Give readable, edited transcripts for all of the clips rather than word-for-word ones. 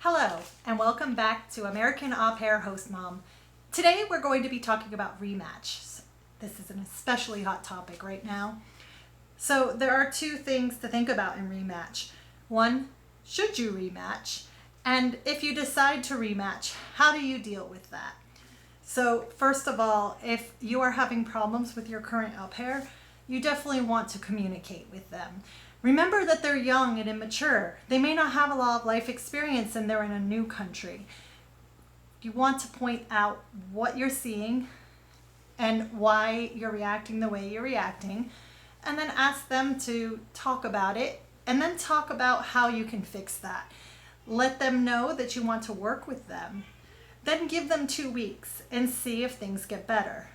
Hello, and welcome back to American Aupair Host Mom. Today we're going to be talking about rematch. This is an especially hot topic right now. So there are two things to think about in rematch. One, should you rematch? And if you decide to rematch, how do you deal with that? So first of all, if you are having problems with your current au pair, you definitely want to communicate with them. Remember that they're young and immature. They may not have a lot of life experience and they're in a new country. You want to point out what you're seeing and why you're reacting the way you're reacting, and then ask them to talk about it, and then talk about how you can fix that. Let them know that you want to work with them. Then give them 2 weeks and see if things get better.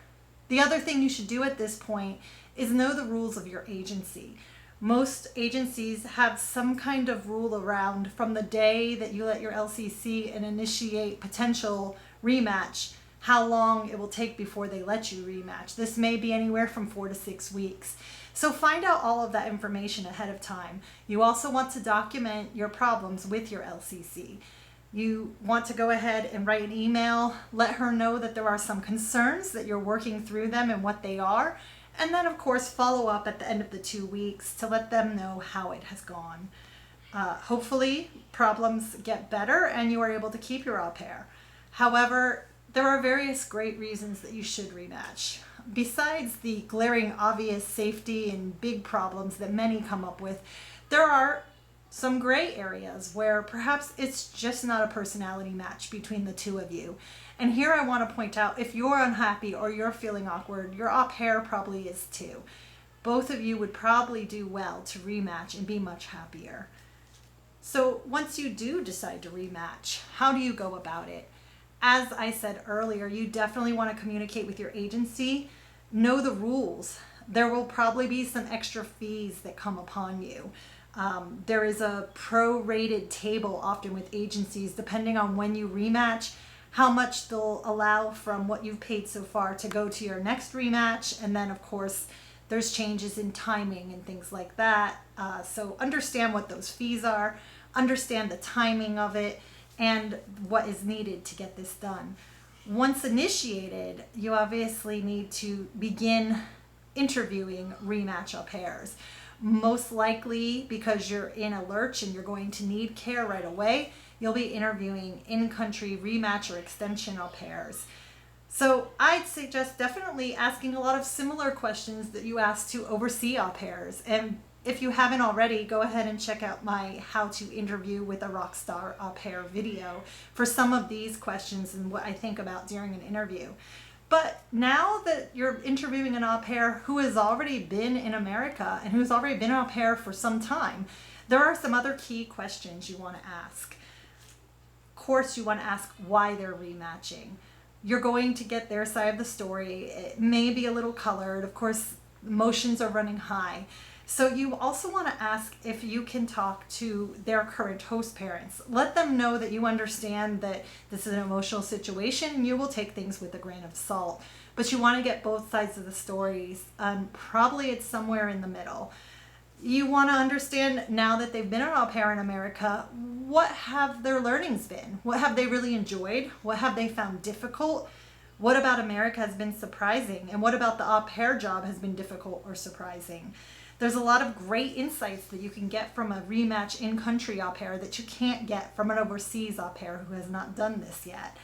The other thing you should do at this point is know the rules of your agency. Most agencies have some kind of rule around from the day that you let your LCC and initiate potential rematch, how long it will take before they let you rematch. This may be anywhere from 4 to 6 weeks. So find out all of that information ahead of time. You also want to document your problems with your LCC. You want to go ahead and write an email, let her know that there are some concerns, that you're working through them and what they are. And then, of course, follow up at the end of the 2 weeks to let them know how it has gone. Hopefully, problems get better and you are able to keep your au pair. However, there are various great reasons that you should rematch. Besides the glaring obvious safety and big problems that many come up with, there are some gray areas where perhaps it's just not a personality match between the two of you. And here I want to point out, if you're unhappy or you're feeling awkward, your au pair probably is too. Both of you would probably do well to rematch and be much happier. So once you do decide to rematch, how do you go about it? As I said earlier, you definitely want to communicate with your agency. Know the rules. There will probably be some extra fees that come upon you. There is a prorated table often with agencies depending on when you rematch, how much they'll allow from what you've paid so far to go to your next rematch. And then of course there's changes in timing and things like that. So understand what those fees are, understand the timing of it, and what is needed to get this done. Once initiated, you obviously need to begin interviewing rematch au pairs. Most likely, because you're in a lurch and you're going to need care right away, you'll be interviewing in-country rematch or extension au pairs. So I'd suggest definitely asking a lot of similar questions that you ask to overseas au pairs. And if you haven't already, go ahead and check out my How to Interview with a Rockstar Au Pair video for some of these questions and what I think about during an interview. But now that you're interviewing an au pair who has already been in America and who's already been an au pair for some time, there are some other key questions you want to ask. Of course, you want to ask why they're rematching. You're going to get their side of the story. It may be a little colored. Of course, emotions are running high. So you also want to ask if you can talk to their current host parents. Let them know that you understand that this is an emotional situation and you will take things with a grain of salt. But you want to get both sides of the stories, and probably it's somewhere in the middle. You want to understand, now that they've been an au pair in America, what have their learnings been? What have they really enjoyed? What have they found difficult? What about America has been surprising? And what about the au pair job has been difficult or surprising? There's a lot of great insights that you can get from a rematch in-country au pair that you can't get from an overseas au pair who has not done this yet.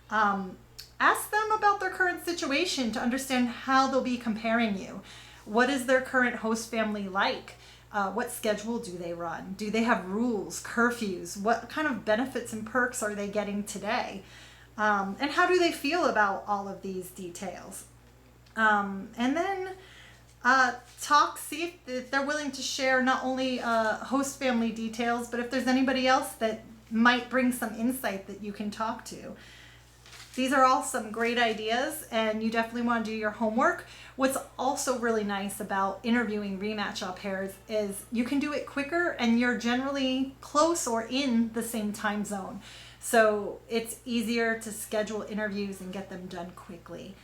Ask them about their current situation to understand how they'll be comparing you. What is their current host family like? What schedule do they run? Do they have rules, curfews? What kind of benefits and perks are they getting today? And how do they feel about all of these details? And then see if they're willing to share not only host family details, but if there's anybody else that might bring some insight that you can talk to. These are all some great ideas, and you definitely want to do your homework. What's also really nice about interviewing rematch au pairs is you can do it quicker and you're generally close or in the same time zone. So it's easier to schedule interviews and get them done quickly.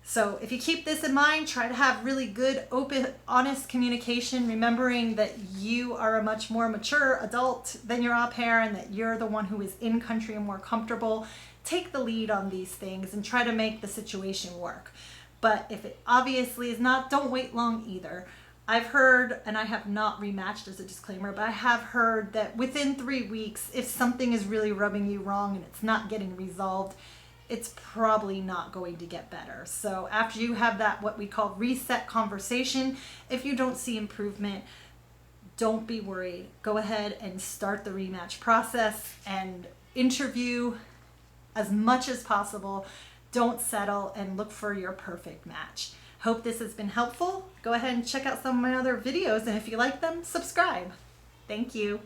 So if you keep this in mind, try to have really good, open, honest communication, remembering that you are a much more mature adult than your au pair and that you're the one who is in country and more comfortable. Take the lead on these things and try to make the situation work. But if it obviously is not, don't wait long either. I've heard, and I have not rematched as a disclaimer, but I have heard that within 3 weeks, if something is really rubbing you wrong and it's not getting resolved, it's probably not going to get better. So after you have that, what we call reset conversation, if you don't see improvement, don't be worried. Go ahead and start the rematch process and interview as much as possible. Don't settle and look for your perfect match. Hope this has been helpful. Go ahead and check out some of my other videos, and if you like them, subscribe. Thank you.